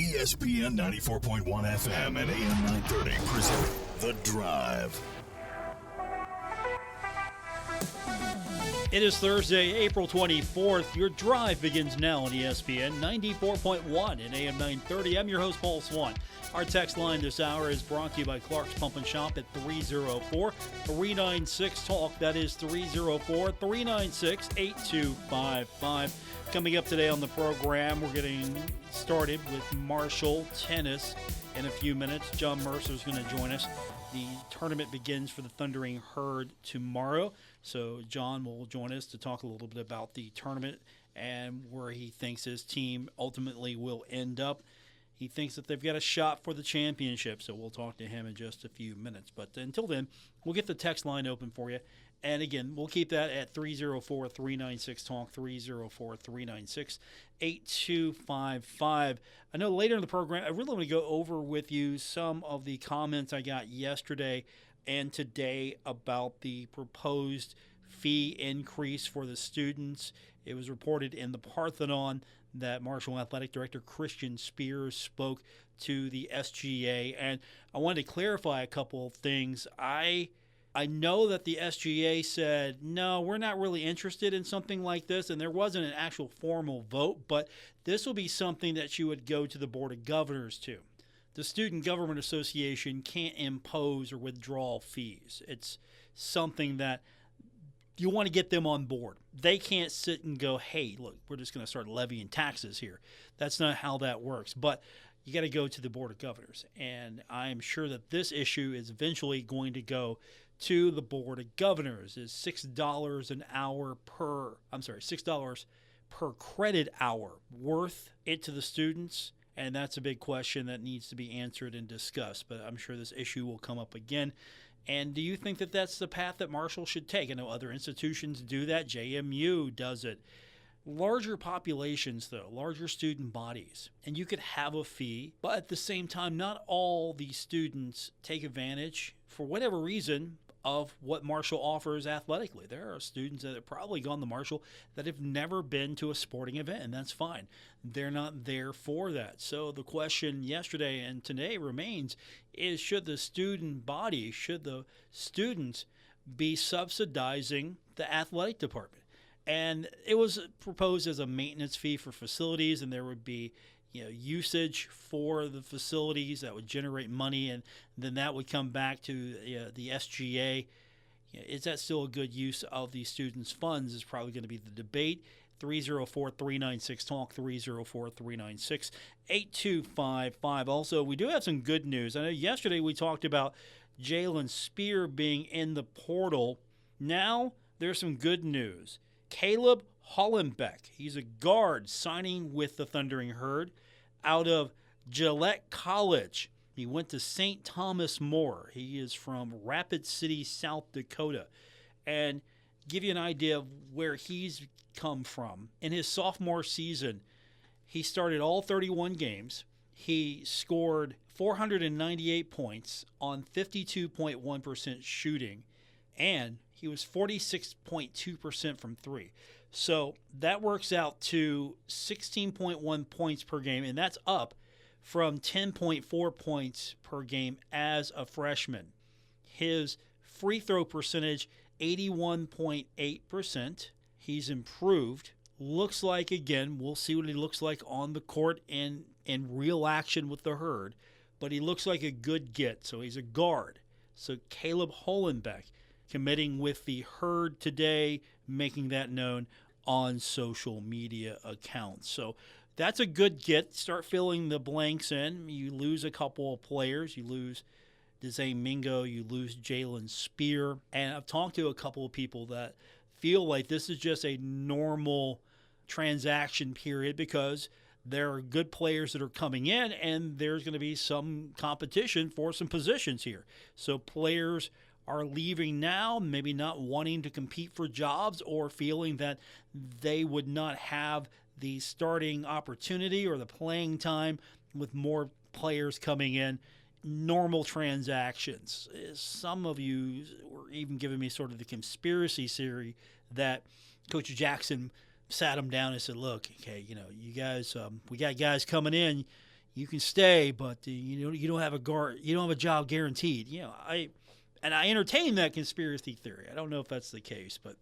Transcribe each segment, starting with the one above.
ESPN 94.1 FM and AM 930 present The Drive. It is Thursday, April 24th. Your drive begins now on ESPN 94.1 and AM 930. I'm your host, Paul Swann. Our text line this hour is brought to you by Clark's Pump and Shop at 304-396-TALK. That is 304-396-8255. Coming up today on the program, we're getting started with Marshall tennis in a few minutes. John Mercer is going to join us. The tournament begins for the Thundering Herd tomorrow. So John will join us to talk a little bit about the tournament and where he thinks his team ultimately will end up. He thinks that they've got a shot for the championship, so we'll talk to him in just a few minutes. But until then, we'll get the text line open for you. And again, we'll keep that at 304-396-TALK, 304-396-8255. I know later in the program, I really want to go over with you some of the comments I got yesterday and today about the proposed fee increase for the students. It was reported in the Parthenon that Marshall Athletic Director Christian Spears spoke to the SGA. And I wanted to clarify a couple of things. I know that the SGA said, no, we're not really interested in something like this, and there wasn't an actual formal vote, but this will be something that you would go to the Board of Governors to. The Student Government Association can't impose or withdraw fees. It's something that you want to get them on board. They can't sit and go, hey, look, we're just going to start levying taxes here. That's not how that works. But you got to go to the Board of Governors. And I'm sure that this issue is eventually going to go to the Board of Governors. Is $6 an hour $6 per credit hour worth it to the students? And that's a big question that needs to be answered and discussed. But I'm sure this issue will come up again. And do you think that that's the path that Marshall should take? I know other institutions do that. JMU does it. Larger populations, though, larger student bodies, and you could have a fee, but at the same time, not all the students take advantage, for whatever reason, of what Marshall offers athletically. There are students that have probably gone to Marshall that have never been to a sporting event, and that's fine. They're not there for that. So the question yesterday and today remains is, should the student body, should the students be subsidizing the athletic department? And it was proposed as a maintenance fee for facilities, and there would be usage for the facilities that would generate money, and then that would come back to the SGA. Is that still a good use of the students' funds is probably going to be the debate. 304-396-TALK, 304-396-8255. Also, we do have some good news. I know yesterday we talked about Jalen Spear being in the portal. Now there's some good news. Caleb Hollenbeck, he's a guard signing with the Thundering Herd out of Gillette College. He went to St. Thomas More. He is from Rapid City, South Dakota. And give you an idea of where he's come from. In his sophomore season, he started all 31 games. He scored 498 points on 52.1% shooting, and he was 46.2% from three. So that works out to 16.1 points per game, and that's up from 10.4 points per game as a freshman. His free throw percentage, 81.8%. He's improved. Looks like, again, we'll see what he looks like on the court in real action with the Herd, but he looks like a good get, so he's a guard. So Caleb Hollenbeck committing with the Herd today, making that known on social media accounts. So that's a good get. Start filling the blanks in. You lose a couple of players. You lose Desai Mingo. You lose Jalen Spear. And I've talked to a couple of people that feel like this is just a normal transaction period because there are good players that are coming in and there's going to be some competition for some positions here. So players are leaving now, maybe not wanting to compete for jobs or feeling that they would not have the starting opportunity or the playing time with more players coming in. Normal transactions. Some of you were even giving me sort of the conspiracy theory that Coach Jackson sat them down and said, look, okay, you guys, we got guys coming in. you can stay, but you don't have a job guaranteed. I entertain that conspiracy theory. I don't know if that's the case, but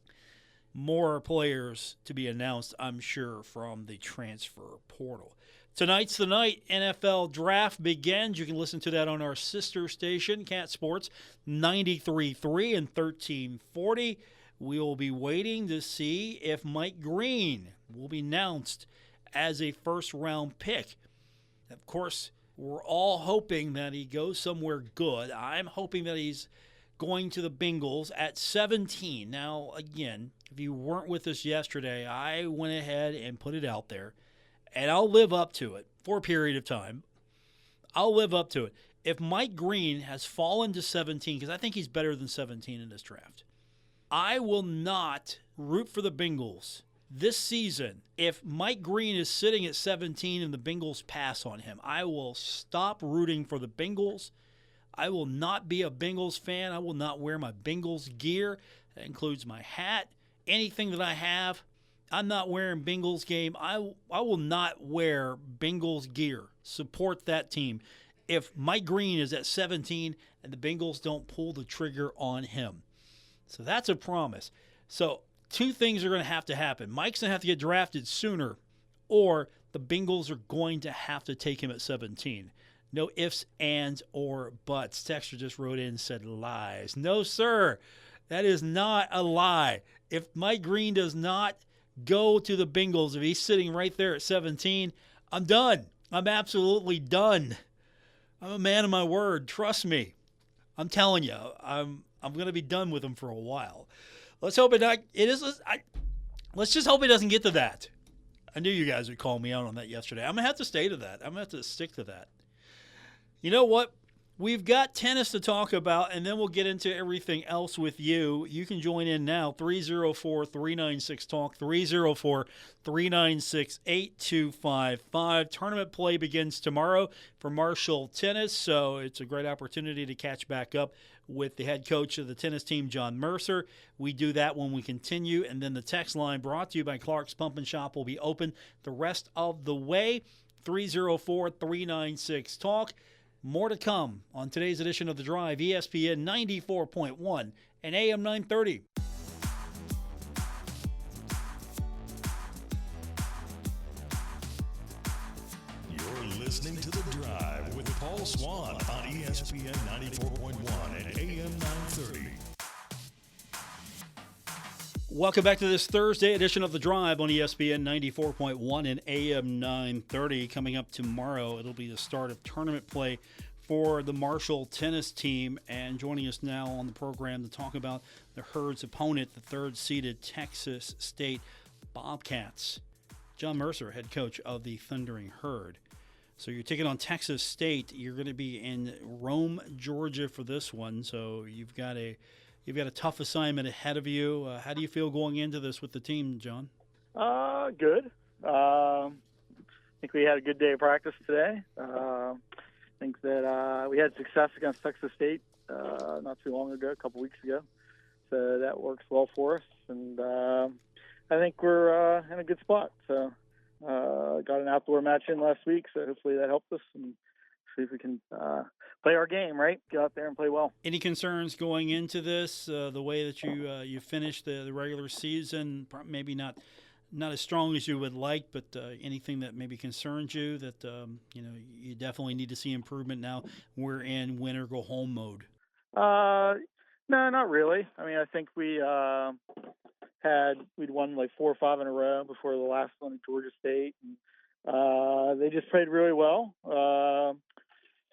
more players to be announced, I'm sure, from the transfer portal. Tonight's the night NFL Draft begins. You can listen to that on our sister station, Cat Sports 93.3 and 1340. We will be waiting to see if Mike Green will be announced as a first-round pick. Of course, we're all hoping that he goes somewhere good. I'm hoping that he's going to the Bengals at 17. Now, again, if you weren't with us yesterday, I went ahead and put it out there, and I'll live up to it for a period of time. I'll live up to it. If Mike Green has fallen to 17, because I think he's better than 17 in this draft, I will not root for the Bengals this season if Mike Green is sitting at 17 and the Bengals pass on him. I will stop rooting for the Bengals. I will not be a Bengals fan. I will not wear my Bengals gear. That includes my hat, anything that I have. I'm not wearing Bengals game. I will not wear Bengals gear. Support that team. If Mike Green is at 17 and the Bengals don't pull the trigger on him. So that's a promise. So two things are going to happen. Mike's going to have to get drafted sooner, or the Bengals are going to have to take him at 17. No ifs, ands, or buts. Texter just wrote in and said lies. No, sir. That is not a lie. If Mike Green does not go to the Bengals, if he's sitting right there at 17, I'm done. I'm absolutely done. I'm a man of my word. Trust me. I'm telling you, I'm going to be done with him for a while. Let's hope let's just hope it doesn't get to that. I knew you guys would call me out on that yesterday. I'm going to have to stay to that. I'm going to have to stick to that. You know what? We've got tennis to talk about, and then we'll get into everything else with you. You can join in now, 304-396-TALK, 304-396-8255. Tournament play begins tomorrow for Marshall Tennis, so it's a great opportunity to catch back up with the head coach of the tennis team, John Mercer. We do that when we continue, and then the text line brought to you by Clark's Pump and Shop will be open the rest of the way, 304-396-TALK. More to come on today's edition of The Drive, ESPN 94.1 and AM 930. You're listening to The Drive with Paul Swann on ESPN 94.1 and AM 930. Welcome back to this Thursday edition of The Drive on ESPN 94.1 and AM 930. Coming up tomorrow, it'll be the start of tournament play for the Marshall tennis team. And joining us now on the program to talk about the Herd's opponent, the third-seeded Texas State Bobcats, John Mercer, head coach of the Thundering Herd. So you're taking on Texas State. You're going to be in Rome, Georgia for this one. So you've got a tough assignment ahead of you. How do you feel going into this with the team, John? Good. I think we had a good day of practice today. I think that we had success against Texas State not too long ago, a couple weeks ago. So that works well for us. And I think we're in a good spot. So got an outdoor match in last week, so hopefully that helped us. And see if we can play our game, right? Get out there and play well. Any concerns going into this, the way that you finished the regular season? Maybe not as strong as you would like, but anything that maybe concerns you that you definitely need to see improvement now? We're in win or go home mode. No, not really. I mean, I think we'd won like 4 or 5 in a row before the last one at Georgia State. And, they just played really well.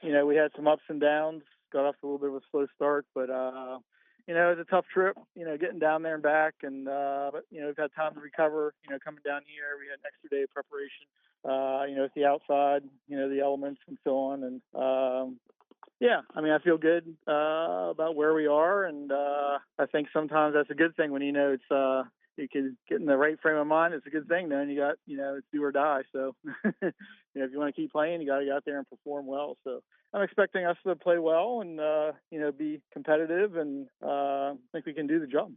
We had some ups and downs, got off to a little bit of a slow start, but, it was a tough trip, getting down there and back. And, but we've had time to recover, coming down here. We had an extra day of preparation, with the outside, the elements and so on. And, I feel good about where we are. And I think sometimes that's a good thing when, it's you can get in the right frame of mind. It's a good thing. Then you got, it's do or die. So, if you want to keep playing, you got to get out there and perform well. So I'm expecting us to play well and, be competitive, and I think we can do the job.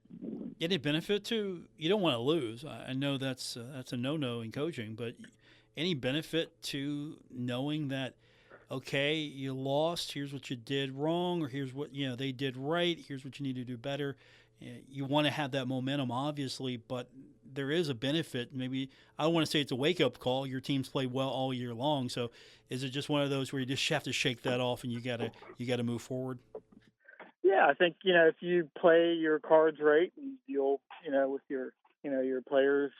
Any benefit to, you don't want to lose. I know that's a no-no in coaching, but any benefit to knowing that, okay, you lost, here's what you did wrong, or here's what they did right, here's what you need to do better? You want to have that momentum, obviously, but there is a benefit. Maybe I don't want to say it's a wake-up call. Your team's played well all year long, so is it just one of those where you just have to shake that off and you gotta move forward? Yeah, I think if you play your cards right and deal with your players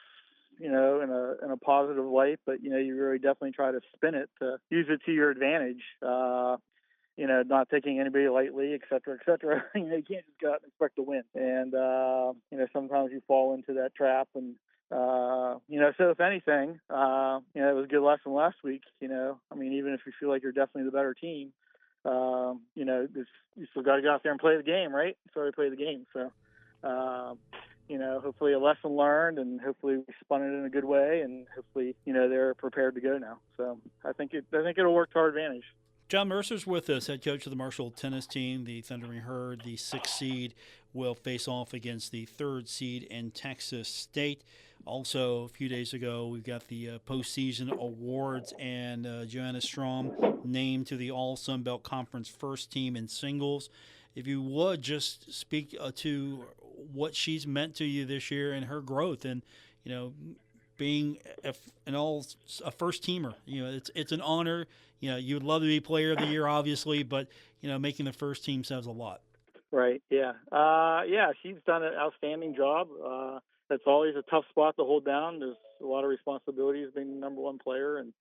in a positive light, but you really definitely try to spin it to use it to your advantage. Not taking anybody lightly, et cetera, et cetera. You can't just go out and expect to win. And, sometimes you fall into that trap. And, so if anything, it was a good lesson last week. Even if you feel like you're definitely the better team, you still got to go out there and play the game, right? So play the game. So, hopefully a lesson learned, and hopefully we spun it in a good way, and hopefully, they're prepared to go now. So I think it'll work to our advantage. John Mercer's with us, head coach of the Marshall tennis team. The Thundering Herd, the 6th seed, will face off against the 3rd seed in Texas State. Also, a few days ago, we've got the postseason awards, and Joanna Strom named to the All Sun Belt Conference first team in singles. If you would just speak to what she's meant to you this year and her growth, and being a first teamer, it's an honor. You would love to be player of the year, obviously, but making the first team says a lot. Right. Yeah. She's done an outstanding job. That's always a tough spot to hold down. There's a lot of responsibilities being the number one player, and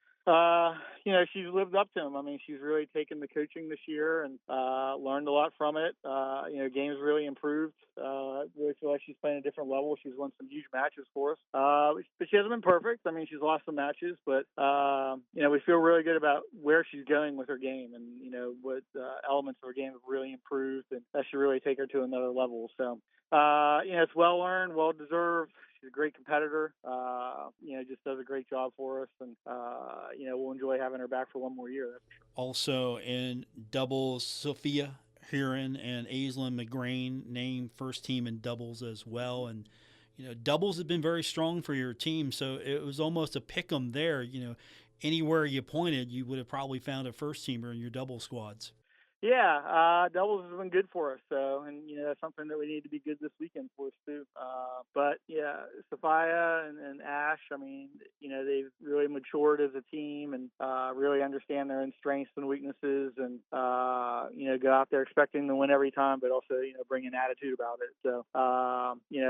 she's lived up to them. She's really taken the coaching this year and learned a lot from it. Games really improved. Really feel like she's playing a different level. She's won some huge matches for us. But she hasn't been perfect. She's lost some matches, but we feel really good about where she's going with her game, and what elements of her game have really improved, and that should really take her to another level. So it's well earned, well deserved. She's a great competitor. Just does a great job for us, and we'll enjoy having her back for one more year. Also in doubles, Sophia Heron and Aislinn McGrain named first team in doubles as well. And doubles have been very strong for your team, so it was almost a pick 'em there. Anywhere you pointed, you would have probably found a first teamer in your double squads. Yeah, doubles has been good for us. So, and that's something that we need to be good this weekend for us too. But yeah, Sophia and Ash, they've really matured as a team, and really understand their own strengths and weaknesses, and go out there expecting to win every time, but also bring an attitude about it. So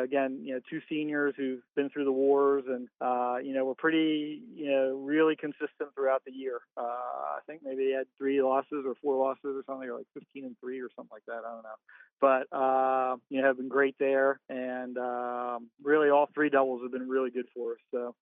again, two seniors who've been through the wars, and we're pretty really consistent throughout the year. I think maybe they had 3 losses or 4 losses or something. Or like 15-3 or something like that. I don't know. But, have been great there. And really all 3 doubles have been really good for us. So,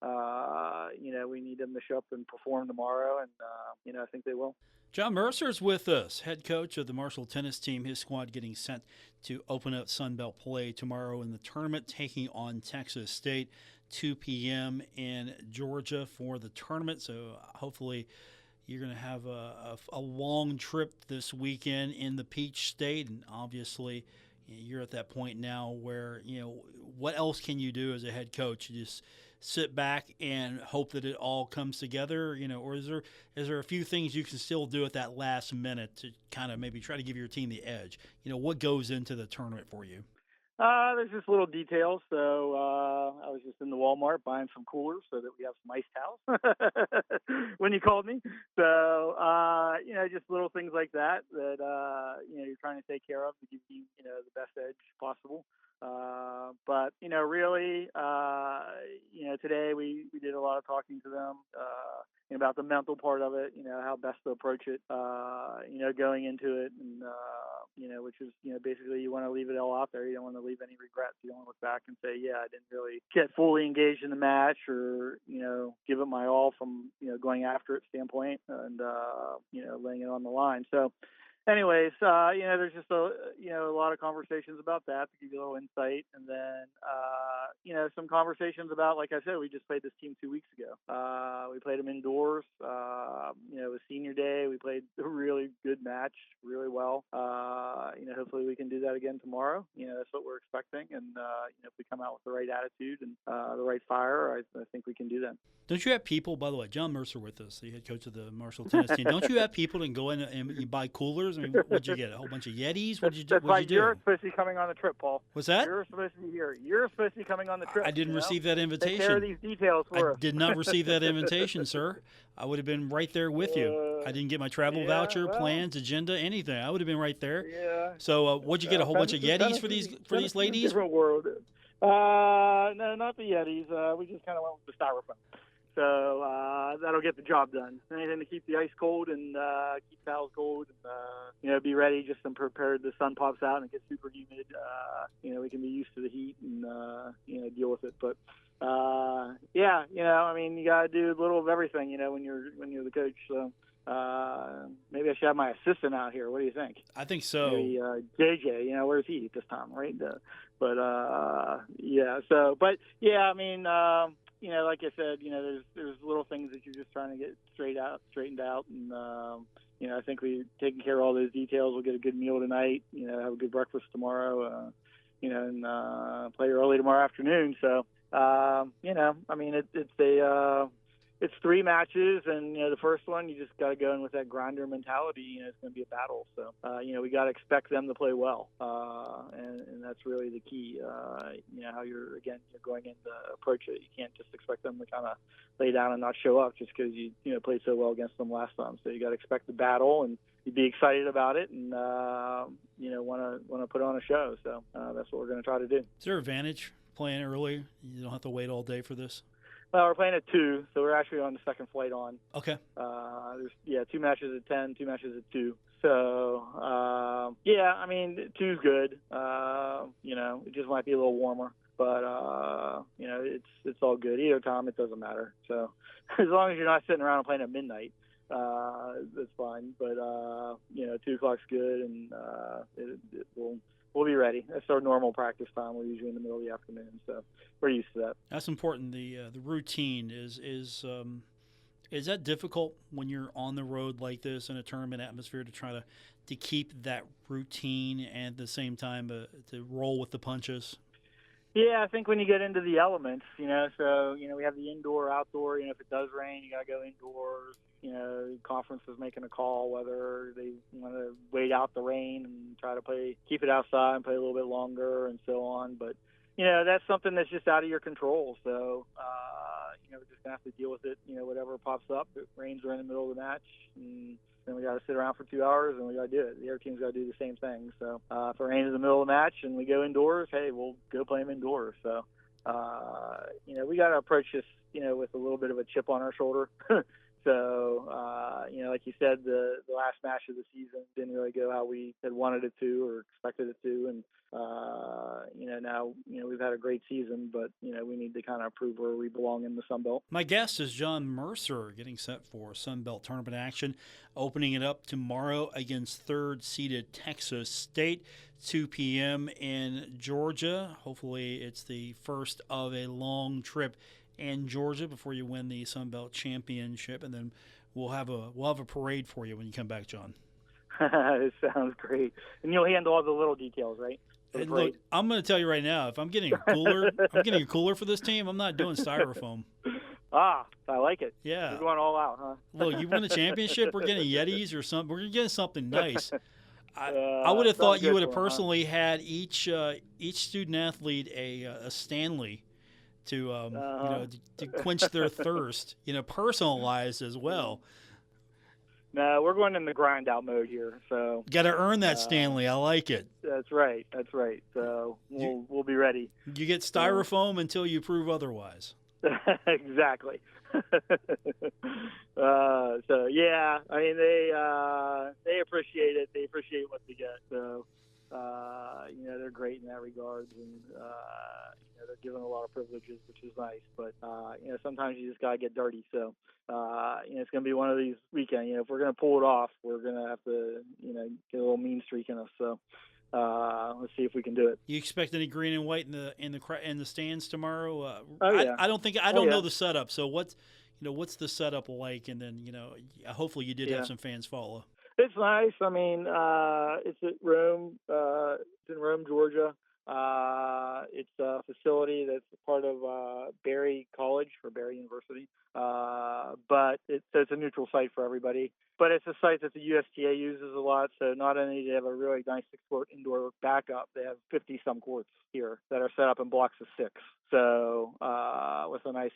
we need them to show up and perform tomorrow. And, I think they will. John Mercer's with us, head coach of the Marshall tennis team. His squad getting sent to open up Sun Belt play tomorrow in the tournament, taking on Texas State, 2 p.m. in Georgia for the tournament. So hopefully you're going to have a long trip this weekend in the Peach State, and obviously you're at that point now where, what else can you do as a head coach? You just sit back and hope that it all comes together, or is there a few things you can still do at that last minute to kind of maybe try to give your team the edge? What goes into the tournament for you? There's just little details. So I was just in the Walmart buying some coolers so that we have some ice towels when you called me. So, just little things like that you're trying to take care of to give you, the best edge possible. But, really, today we did a lot of talking to them about the mental part of it, how best to approach it, going into it, and, which is, basically you want to leave it all out there. You don't want to leave any regrets. You don't want to look back and say, yeah, I didn't really get fully engaged in the match, or, give it my all from, going after it standpoint, and, laying it on the line. So, anyways, there's just a lot of conversations about that to give you a little insight. And then, some conversations about, like I said, we just played this team 2 weeks ago. We played them indoors. It was senior day. We played a really good match, really well. Hopefully we can do that again tomorrow. That's what we're expecting. And, if we come out with the right attitude and the right fire, I think we can do that. Don't you have people, by the way, John Mercer with us, the head coach of the Marshall tennis team. Don't you have people that can go in and you buy coolers? I mean, what'd you get? A whole bunch of Yetis? What'd you do? You're supposed to be coming on the trip, Paul. What's that? You're supposed to be here. You're supposed to be coming on the trip. I didn't receive that invitation. Take care of these details for us. I did not receive that invitation, sir. I would have been right there with you. I didn't get my travel voucher, plans, agenda, anything. I would have been right there. Yeah. So what'd you get? A whole bunch of Yetis for these ladies? Different world. No, not the Yetis. We just kind of went with the styrofoam. So that'll get the job done. Anything to keep the ice cold and keep towels cold and, be ready just and prepared. The sun pops out and it gets super humid. We can be used to the heat and, deal with it. But, you got to do a little of everything, when you're the coach. So maybe I should have my assistant out here. What do you think? I think so. Maybe JJ, where's he at this time, right? Like I said, there's little things that you're just trying to get straightened out. And, I think we've taken care of all those details. We'll get a good meal tonight, have a good breakfast tomorrow, and play early tomorrow afternoon. So, it's 3 matches, and the first one you just got to go in with that grinder mentality. It's going to be a battle, so we got to expect them to play well, and that's really the key. How you're going in to approach it. You can't just expect them to kind of lay down and not show up just because you played so well against them last time. So you got to expect the battle and you'd be excited about it, and want to put on a show. So that's what we're going to try to do. Is there an advantage playing early? You don't have to wait all day for this. Well, we're playing at 2, so we're actually on the second flight on. Okay. There's 2 matches at 10, 2 matches at 2. So, 2's good. It just might be a little warmer. But, it's all good. Either time, it doesn't matter. So, as long as you're not sitting around and playing at midnight, that's fine. But, 2 o'clock's good, and we'll be ready. That's our normal practice time. We're usually in the middle of the afternoon, so we're used to that. That's important. The routine is that difficult when you're on the road like this in a tournament atmosphere to try to keep that routine and at the same time to roll with the punches? Yeah, I think when you get into the elements, we have the indoor, outdoor. If it does rain, you got to go indoors. Conference is making a call whether they want to wait out the rain and try to keep it outside and play a little bit longer and so on. But, that's something that's just out of your control. So, we're just going to have to deal with it, whatever pops up. It rains right in the middle of the match, and then we got to sit around for 2 hours and we got to do it. The other team's got to do the same thing. So, if it rains in the middle of the match and we go indoors, hey, we'll go play them indoors. So, we got to approach this, with a little bit of a chip on our shoulder. So, like you said, the last match of the season didn't really go how we had wanted it to or expected it to. And, now, we've had a great season, but, we need to kind of prove where we belong in the Sun Belt. My guest is John Mercer, getting set for Sun Belt tournament action, opening it up tomorrow against third-seeded Texas State, 2 p.m. in Georgia. Hopefully it's the first of a long trip in Georgia before you win the Sun Belt Championship, and then we'll have a parade for you when you come back, John. It sounds great, and you'll handle all the little details, right? And look, I'm going to tell you right now, if I'm getting a cooler, for this team, I'm not doing styrofoam. I like it. Yeah, you're going all out, huh? Look, you win the championship, we're getting Yetis or something. We're getting something nice. I would have thought you would have personally had each student athlete a Stanley to to quench their thirst, personalized as well. No, we're going in the grind out mode here. So got to earn that Stanley. I like it. That's right. So we'll be ready. You get styrofoam until you prove otherwise. Exactly. So yeah, I mean they appreciate it. They appreciate what they get. So they're great in that regard, and they're given a lot of privileges, which is nice. But sometimes you just gotta get dirty. So it's gonna be one of these weekends. If we're gonna pull it off, we're gonna have to get a little mean streak in us. So let's see if we can do it. You expect any green and white in the stands tomorrow? Oh, yeah. I don't know the setup. So what's the setup like? And then, hopefully you did Yeah. have some fans follow. It's nice. I mean, it's at Rome. It's in Rome, Georgia. It's a facility that's part of Barry College or Barry University. But so it's a neutral site for everybody. But it's a site that the USTA uses a lot. So not only do they have a really nice 6-court indoor backup, they have 50-some courts here that are set up in blocks of 6. So with a nice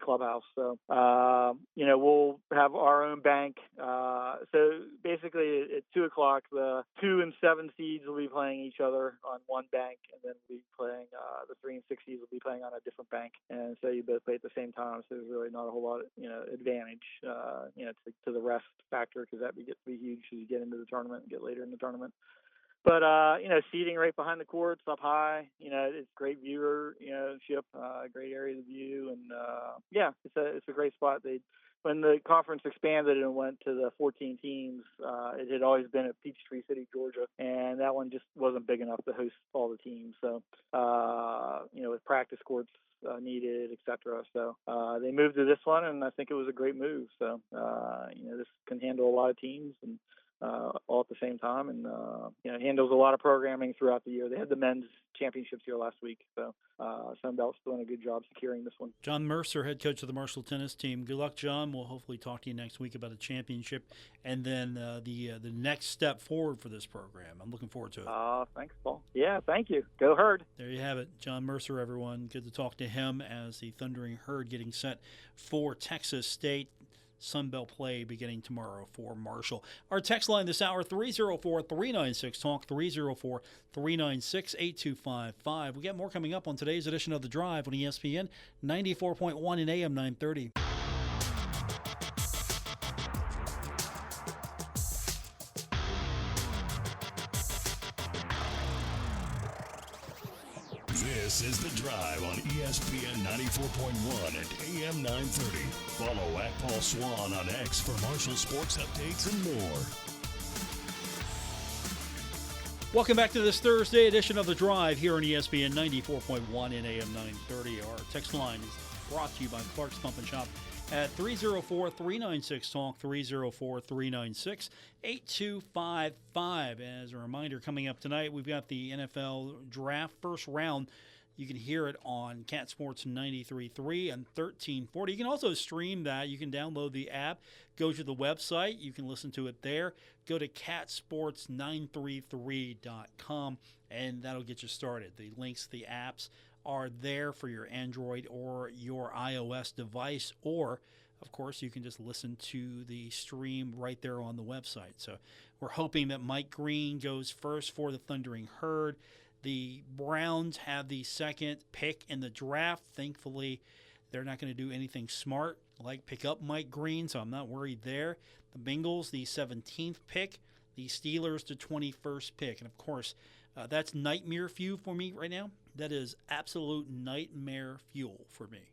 clubhouse. So, we'll have our own bank. So basically at 2 o'clock, the 2 and 7 seeds will be playing each other on one bank, and then we'll be playing the 3 and 6 seeds will be playing on a different bank. And so you both play at the same time. So there's really not a whole lot, advantage, to the rest factor, because that gets to be huge as you get into the tournament and get later in the tournament. But, seating right behind the courts up high, it's great viewership, great area to view. And, it's a great spot. When the conference expanded and went to the 14 teams, it had always been at Peachtree City, Georgia. And that one just wasn't big enough to host all the teams. So, with practice courts needed, et cetera. So they moved to this one, and I think it was a great move. So, this can handle a lot of teams and all at the same time, and handles a lot of programming throughout the year. They had the men's championships here last week, so Sunbelt's doing a good job securing this one. John Mercer, head coach of the Marshall tennis team. Good luck, John. We'll hopefully talk to you next week about a championship and then the next step forward for this program. I'm looking forward to it. Thanks, Paul. Yeah, thank you. Go Herd. There you have it. John Mercer, everyone. Good to talk to him as the Thundering Herd getting set for Texas State. Sunbelt play beginning tomorrow for Marshall. Our text line this hour, 304-396-TALK, 304-396-8255. We got more coming up on today's edition of The Drive on ESPN 94.1 and AM 930. This is The Drive on ESPN 94.1 and AM 930. Follow at Paul Swann on X for Marshall sports updates and more. Welcome back to this Thursday edition of The Drive here on ESPN 94.1 and AM 930. Our text line is brought to you by Clark's Pump and Shop at 304-396-TALK, 304-396-8255. As a reminder, coming up tonight, we've got the NFL Draft first round. You can hear it on Cat Sports 93.3 and 1340. You can also stream that. You can download the app, go to the website. You can listen to it there. Go to catsports933.com, and that'll get you started. The links, the apps are there for your Android or your iOS device, or, of course, you can just listen to the stream right there on the website. So we're hoping that Mike Green goes first for the Thundering Herd. The Browns have the second pick in the draft. Thankfully, they're not going to do anything smart like pick up Mike Green, so I'm not worried there. The Bengals, the 17th pick. The Steelers, the 21st pick. And, of course, that's nightmare fuel for me right now. That is absolute nightmare fuel for me.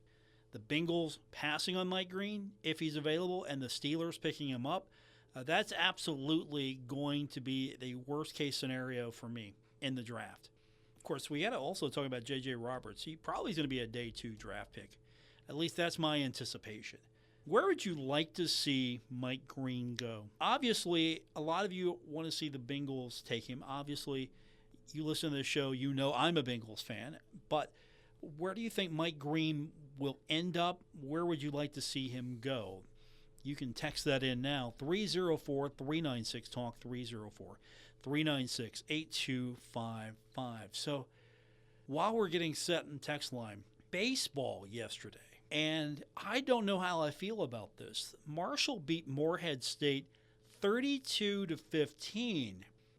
The Bengals passing on Mike Green, if he's available, and the Steelers picking him up, that's absolutely going to be the worst-case scenario for me in the draft. Of course, we got to also talk about J.J. Roberts. He probably is going to be a day 2 draft pick. At least that's my anticipation. Where would you like to see Mike Green go? Obviously, a lot of you want to see the Bengals take him. Obviously, you listen to the show, you know I'm a Bengals fan. But where do you think Mike Green will end up? Where would you like to see him go? You can text that in now, 304-396-TALK, 304-396-8255. So while we're getting set in text line, baseball yesterday, and I don't know how I feel about this. Marshall beat Morehead State 32-15.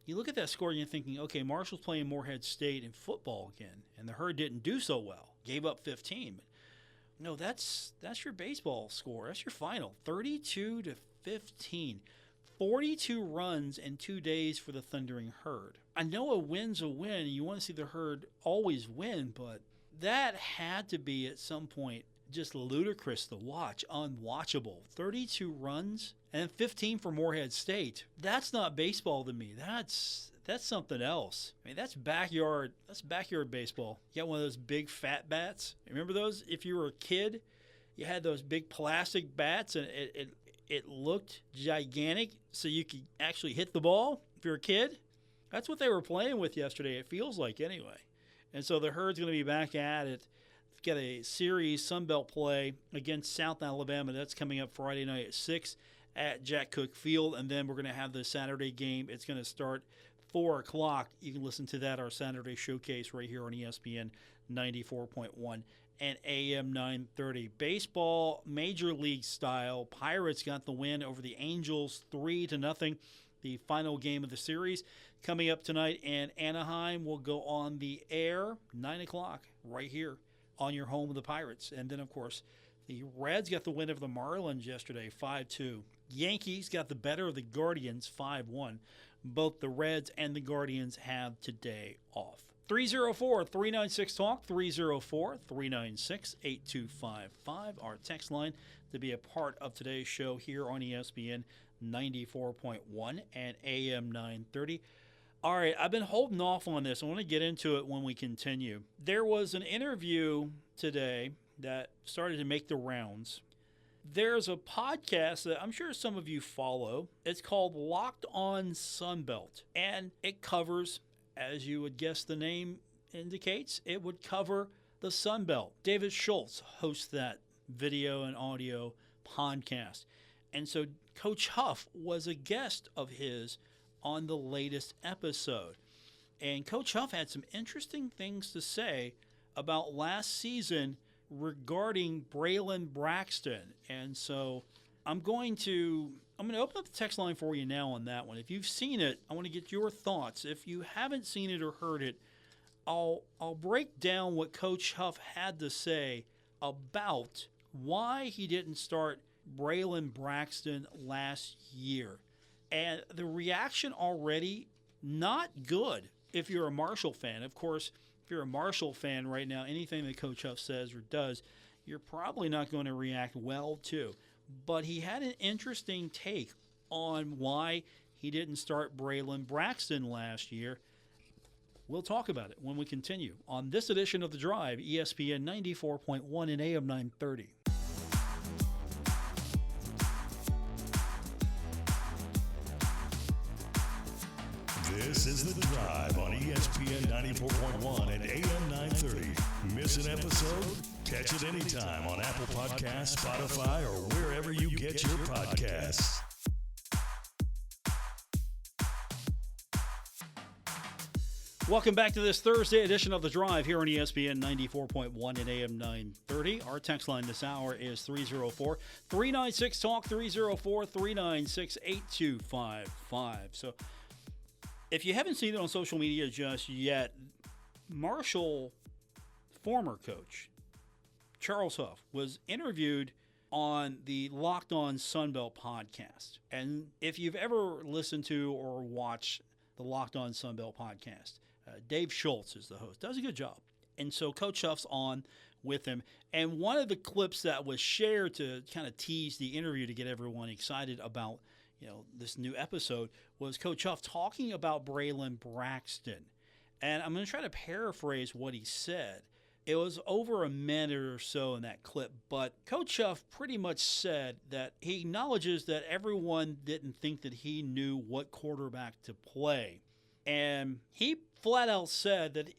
You look at that score and you're thinking, okay, Marshall's playing Morehead State in football again, and the Herd didn't do so well, gave up 15. No, that's your baseball score. That's your final, 32-15. 42 runs in 2 days for the Thundering Herd. I know a win's a win. You want to see the Herd always win, but that had to be at some point just ludicrous to watch, unwatchable. 32 runs and 15 for Morehead State. That's not baseball to me. That's something else. I mean, that's backyard baseball. You got one of those big fat bats. Remember those? If you were a kid, you had those big plastic bats, and it looked gigantic, so you could actually hit the ball if you're a kid. That's what they were playing with yesterday, it feels like anyway. And so the Herd's going to be back at it. Got a series Sunbelt play against South Alabama. That's coming up Friday night at 6 at Jack Cook Field. And then we're going to have the Saturday game. It's going to start 4 o'clock. You can listen to that, our Saturday showcase, right here on ESPN 94.1 and AM 930. Baseball, Major League style. Pirates got the win over the Angels 3-0. The final game of the series coming up tonight. And Anaheim will go on the air 9 o'clock right here on your home of the Pirates. And then, of course, the Reds got the win over the Marlins yesterday, 5-2. Yankees got the better of the Guardians, 5-1. Both the Reds and the Guardians have today off. 304-396-TALK, 304-396-8255. Our text line to be a part of today's show here on ESPN 94.1 and AM 930. All right, I've been holding off on this. I want to get into it when we continue. There was an interview today that started to make the rounds. There's a podcast that I'm sure some of you follow. It's called Locked On Sunbelt, and it covers, as you would guess the name indicates, it would cover the Sunbelt. David Schultz hosts that video and audio podcast. And so Coach Huff was a guest of his on the latest episode. And Coach Huff had some interesting things to say about last season regarding Braylon Braxton. And so I'm going to open up the text line for you now on that one. If you've seen it, I want to get your thoughts. If you haven't seen it or heard it, I'll break down what Coach Huff had to say about why he didn't start Braylon Braxton last year. And the reaction already, not good if you're a Marshall fan. Of course, if you're a Marshall fan right now, anything that Coach Huff says or does, you're probably not going to react well to. But he had an interesting take on why he didn't start Braylon Braxton last year. We'll talk about it when we continue on this edition of The Drive, ESPN 94.1 and AM 930. This is The Drive on ESPN 94.1 and AM 930. Miss an episode? Catch it anytime on Apple Podcasts, Spotify, or wherever you get your podcasts. Welcome back to this Thursday edition of The Drive here on ESPN 94.1 and AM 930. Our text line this hour is 304-396-TALK, 304-396-8255. So if you haven't seen it on social media just yet, Marshall former coach Charles Huff was interviewed on the Locked On Sunbelt podcast. And if you've ever listened to or watched the Locked On Sunbelt podcast, Dave Schultz is the host. Does a good job. And so Coach Huff's on with him. And one of the clips that was shared to kind of tease the interview to get everyone excited about, this new episode was Coach Huff talking about Braylon Braxton. And I'm going to try to paraphrase what he said. It was over a minute or so in that clip, but Coach Huff pretty much said that he acknowledges that everyone didn't think that he knew what quarterback to play. And he flat out said that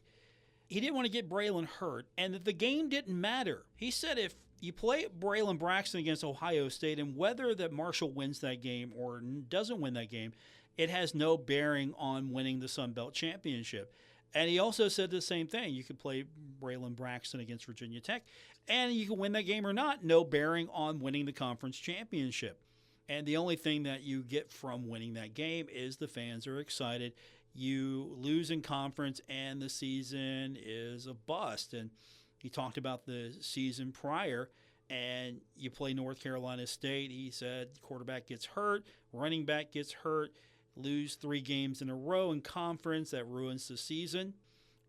he didn't want to get Braylon hurt and that the game didn't matter. He said if you play Braylon Braxton against Ohio State and whether that Marshall wins that game or doesn't win that game, it has no bearing on winning the Sun Belt Championship. And he also said the same thing. You could play Braylon Braxton against Virginia Tech, and you can win that game or not, no bearing on winning the conference championship. And the only thing that you get from winning that game is the fans are excited. You lose in conference, and the season is a bust. And he talked about the season prior, and you play North Carolina State. He said quarterback gets hurt, running back gets hurt, lose 3 games in a row in conference. That ruins the season.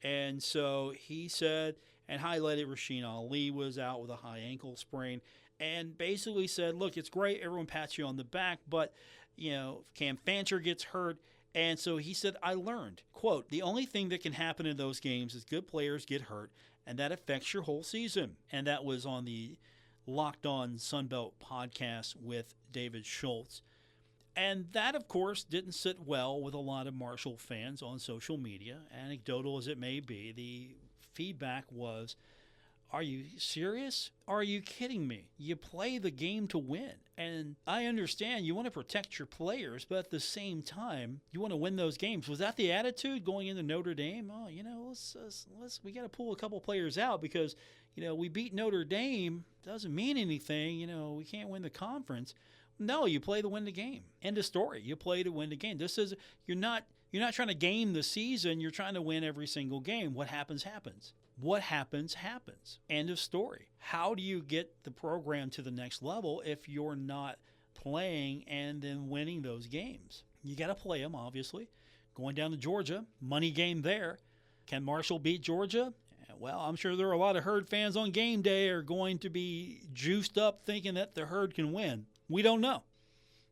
And so he said and highlighted Rasheen Ali was out with a high ankle sprain and basically said, look, it's great. Everyone pats you on the back, but, Cam Fancher gets hurt. And so he said, I learned, quote, the only thing that can happen in those games is good players get hurt, and that affects your whole season. And that was on the Locked On Sunbelt podcast with David Schultz. And that, of course, didn't sit well with a lot of Marshall fans on social media. Anecdotal as it may be, the feedback was, are you serious? Are you kidding me? You play the game to win. And I understand you want to protect your players, but at the same time, you want to win those games. Was that the attitude going into Notre Dame? Oh, we got to pull a couple players out because, we beat Notre Dame. Doesn't mean anything. We can't win the conference. No, you play to win the game. End of story. You play to win the game. You're not trying to game the season. You're trying to win every single game. What happens, happens. What happens, happens. End of story. How do you get the program to the next level if you're not playing and then winning those games? You got to play them, obviously. Going down to Georgia, money game there. Can Marshall beat Georgia? Well, I'm sure there are a lot of Herd fans on game day are going to be juiced up thinking that the Herd can win. We don't know.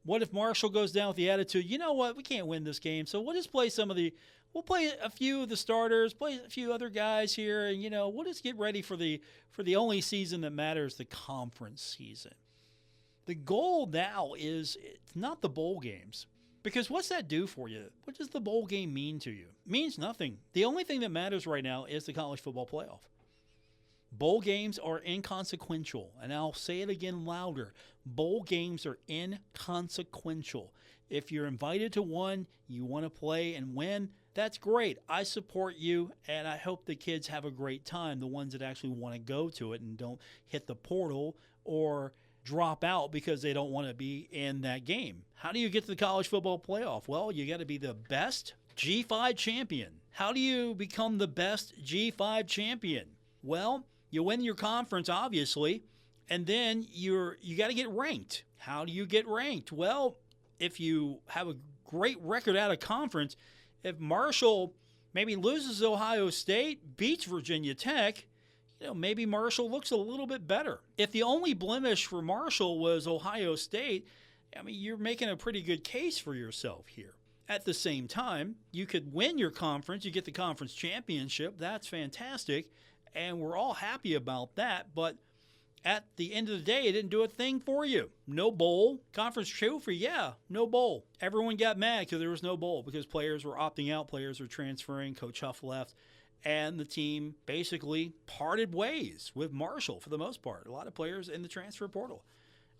What if Marshall goes down with the attitude, you know what, we can't win this game, so we'll just play we'll play a few of the starters, play a few other guys here, and, we'll just get ready for the only season that matters, the conference season. The goal now is it's not the bowl games. Because what's that do for you? What does the bowl game mean to you? It means nothing. The only thing that matters right now is the college football playoff. Bowl games are inconsequential, and I'll say it again louder. Bowl games are inconsequential. If you're invited to one, you want to play and win, that's great. I support you, and I hope the kids have a great time, the ones that actually want to go to it and don't hit the portal or drop out because they don't want to be in that game. How do you get to the college football playoff? Well, you got to be the best G5 champion. How do you become the best G5 champion? Well, you win your conference, obviously, and then you got to get ranked. How do you get ranked? Well, if you have a great record out of conference, if Marshall maybe loses Ohio State, beats Virginia Tech, maybe Marshall looks a little bit better. If the only blemish for Marshall was Ohio State, you're making a pretty good case for yourself here. At the same time, you could win your conference, you get the conference championship, that's fantastic, and we're all happy about that, but at the end of the day, it didn't do a thing for you. No bowl. Conference trophy, yeah, no bowl. Everyone got mad because there was no bowl because players were opting out, players were transferring, Coach Huff left, and the team basically parted ways with Marshall for the most part. A lot of players in the transfer portal.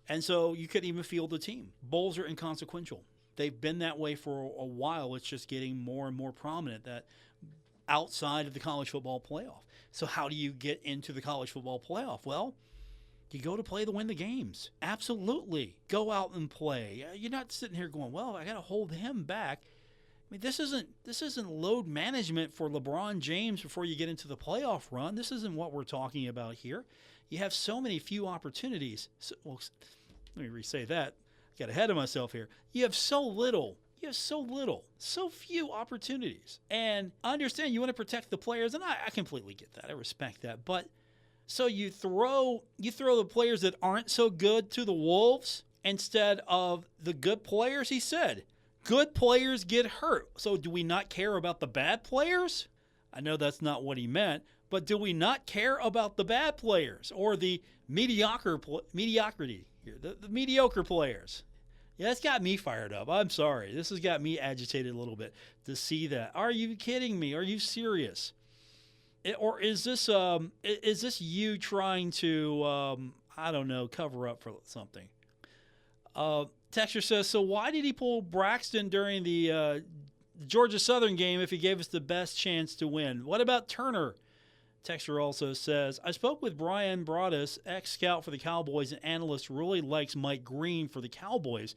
And so you couldn't even field the team. Bowls are inconsequential. They've been that way for a while. It's just getting more and more prominent that outside of the college football playoff. So how do you get into the college football playoff? Well, you go to play to win the games. Absolutely. Go out and play. You're not sitting here going, well, I got to hold him back. This isn't load management for LeBron James before you get into the playoff run. This isn't what we're talking about here. You have so many few opportunities. Let me re-say that. I got ahead of myself here. You have so little. So few opportunities. And I understand you want to protect the players, and I completely get that. I respect that. But so you throw the players that aren't so good to the wolves instead of the good players, he said. Good players get hurt. So do we not care about the bad players? I know that's not what he meant, but do we not care about the bad players or the mediocrity here, the mediocre players? Yeah, that's got me fired up. I'm sorry. This has got me agitated a little bit to see that. Are you kidding me? Are you serious? Or is this you trying to, cover up for something? Texture says, so why did he pull Braxton during the Georgia Southern game if he gave us the best chance to win? What about Turner? Texture also says, I spoke with Brian Broaddus, ex-scout for the Cowboys and analyst, really likes Mike Green for the Cowboys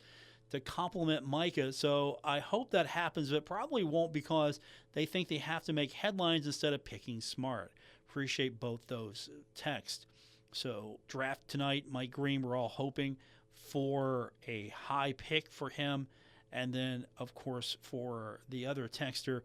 to compliment Micah. So I hope that happens, but probably won't because they think they have to make headlines instead of picking smart. Appreciate both those texts. So draft tonight, Mike Green, we're all hoping for a high pick for him. And then, of course, for the other texter,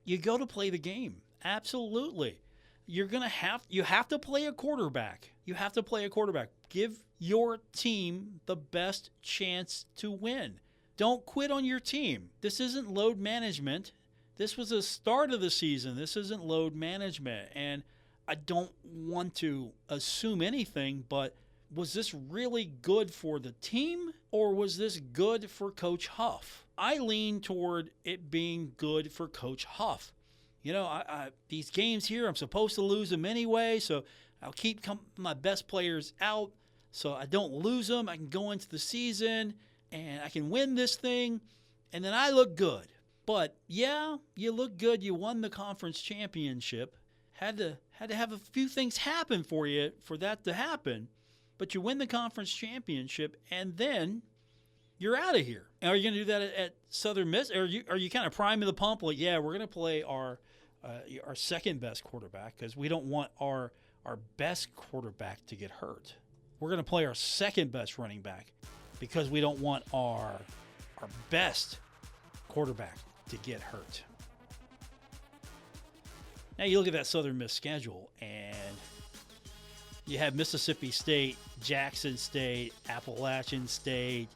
you go to play the game. Absolutely. You have to play a quarterback. You have to play a quarterback. Give your team the best chance to win. Don't quit on your team. This isn't load management. This was the start of the season. This isn't load management. And I don't want to assume anything, but was this really good for the team, or was this good for Coach Huff? I lean toward it being good for Coach Huff. You know, these games here, I'm supposed to lose them anyway, so I'll keep my best players out so I don't lose them. I can go into the season, and I can win this thing, and then I look good. But, yeah, you look good. You won the conference championship. Had to have a few things happen for you for that to happen. But you win the conference championship, and then you're out of here. Are you going to do that at Southern Miss? Or are you kind of priming the pump like, yeah, we're going to play our second best quarterback because we don't want our best quarterback to get hurt. We're going to play our second best running back because we don't want our best quarterback to get hurt. Now you look at that Southern Miss schedule, and you have Mississippi State, Jackson State, Appalachian State,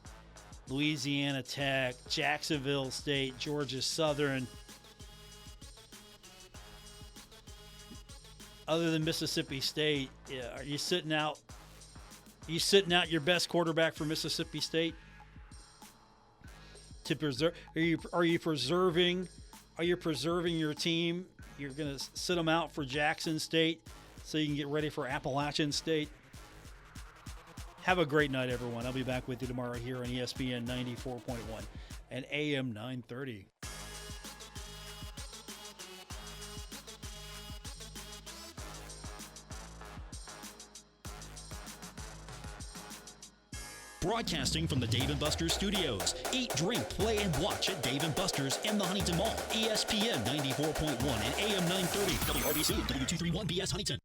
Louisiana Tech, Jacksonville State, Georgia Southern. Other than Mississippi State, are you sitting out? Your best quarterback for Mississippi State to preserve? Are you preserving your team? You're going to sit them out for Jackson State so you can get ready for Appalachian State. Have a great night, everyone. I'll be back with you tomorrow here on ESPN 94.1 and AM 930. Broadcasting from the Dave & Buster's studios. Eat, drink, play, and watch at Dave & Buster's in the Huntington Mall. ESPN 94.1 and AM 930. WRBC, W231BS Huntington.